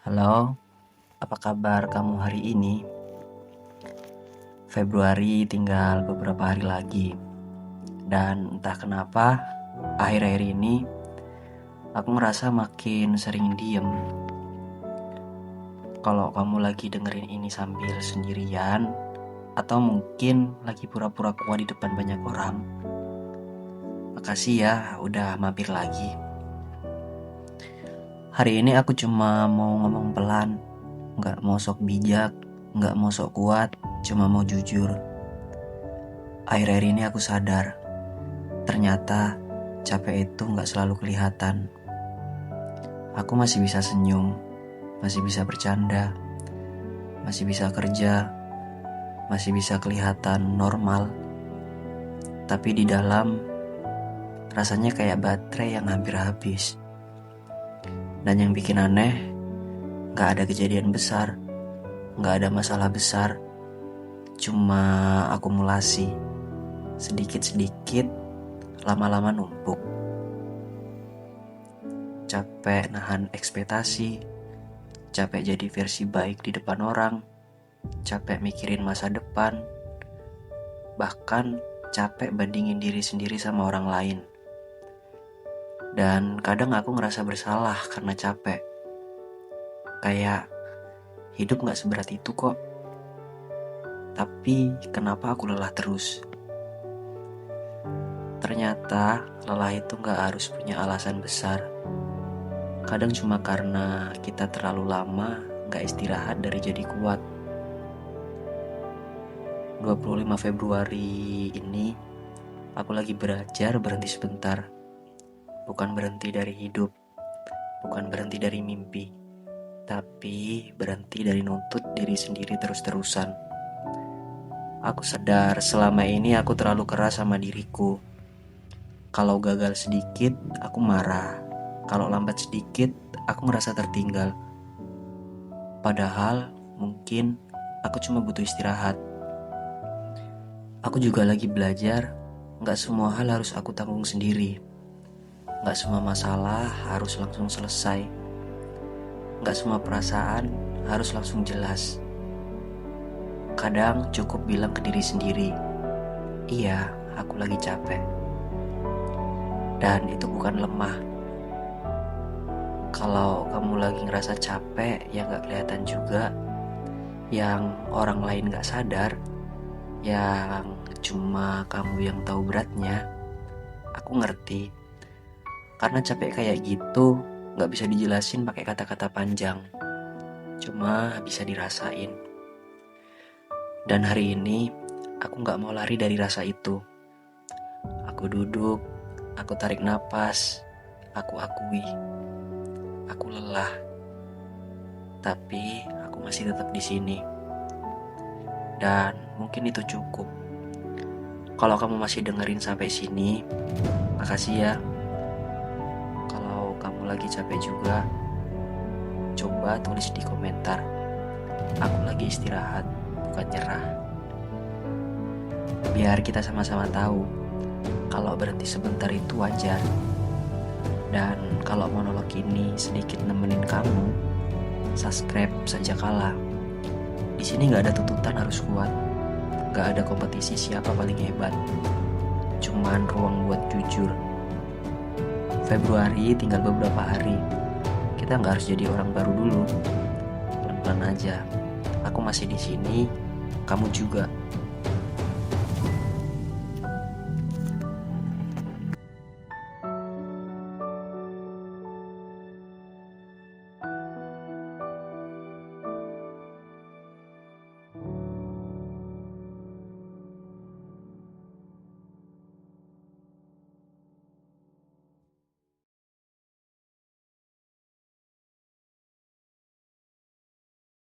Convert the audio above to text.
Halo, apa kabar kamu hari ini? Februari tinggal beberapa hari lagi. Dan entah kenapa, akhir-akhir ini aku ngerasa makin sering diem. Kalau kamu lagi dengerin ini sambil sendirian, atau mungkin lagi pura-pura kuat di depan banyak orang, makasih ya udah mampir lagi. Hari ini aku cuma mau ngomong pelan, gak mau sok bijak, gak mau sok kuat, cuma mau jujur. Akhir-akhir ini aku sadar, ternyata capek itu gak selalu kelihatan. Aku masih bisa senyum, masih bisa bercanda, masih bisa kerja, masih bisa kelihatan normal. Tapi di dalam, rasanya kayak baterai yang hampir habis. Dan yang bikin aneh, gak ada kejadian besar, gak ada masalah besar, cuma akumulasi. Sedikit-sedikit, lama-lama numpuk. Capek nahan ekspektasi, capek jadi versi baik di depan orang, capek mikirin masa depan, bahkan capek bandingin diri sendiri sama orang lain. Dan kadang aku ngerasa bersalah karena capek. Kayak hidup gak seberat itu kok. Tapi kenapa aku lelah terus? Ternyata lelah itu gak harus punya alasan besar. Kadang cuma karena kita terlalu lama gak istirahat dari jadi kuat. 25 Februari ini aku lagi belajar berhenti sebentar. Bukan berhenti dari hidup, bukan berhenti dari mimpi, tapi berhenti dari nuntut diri sendiri terus-terusan. Aku sadar selama ini aku terlalu keras sama diriku. Kalau gagal sedikit, aku marah. Kalau lambat sedikit, aku merasa tertinggal. Padahal mungkin aku cuma butuh istirahat. Aku juga lagi belajar, gak semua hal harus aku tanggung sendiri. Gak semua masalah harus langsung selesai. Gak semua perasaan harus langsung jelas. Kadang cukup bilang ke diri sendiri, iya, aku lagi capek. Dan itu bukan lemah. Kalau kamu lagi ngerasa capek yang gak kelihatan juga, yang orang lain gak sadar, yang cuma kamu yang tahu beratnya, aku ngerti. Karena capek kayak gitu gak bisa dijelasin pakai kata-kata panjang, cuma bisa dirasain. Dan hari ini aku gak mau lari dari rasa itu. Aku duduk, aku tarik napas, aku akui, aku lelah. Tapi aku masih tetap di sini. Dan mungkin itu cukup. Kalau kamu masih dengerin sampai sini, makasih ya. Kalau kamu lagi capek juga, coba tulis di komentar. Aku lagi istirahat, bukan nyerah. Biar kita sama-sama tahu kalau berhenti sebentar itu wajar. Dan kalau monolog ini sedikit nemenin kamu, subscribe saja kalah. Di sini gak ada tuntutan harus kuat, gak ada kompetisi siapa paling hebat, cuman ruang buat jujur. Februari tinggal beberapa hari. Kita gak harus jadi orang baru dulu. Pelan-pelan aja. Aku masih di sini, kamu juga.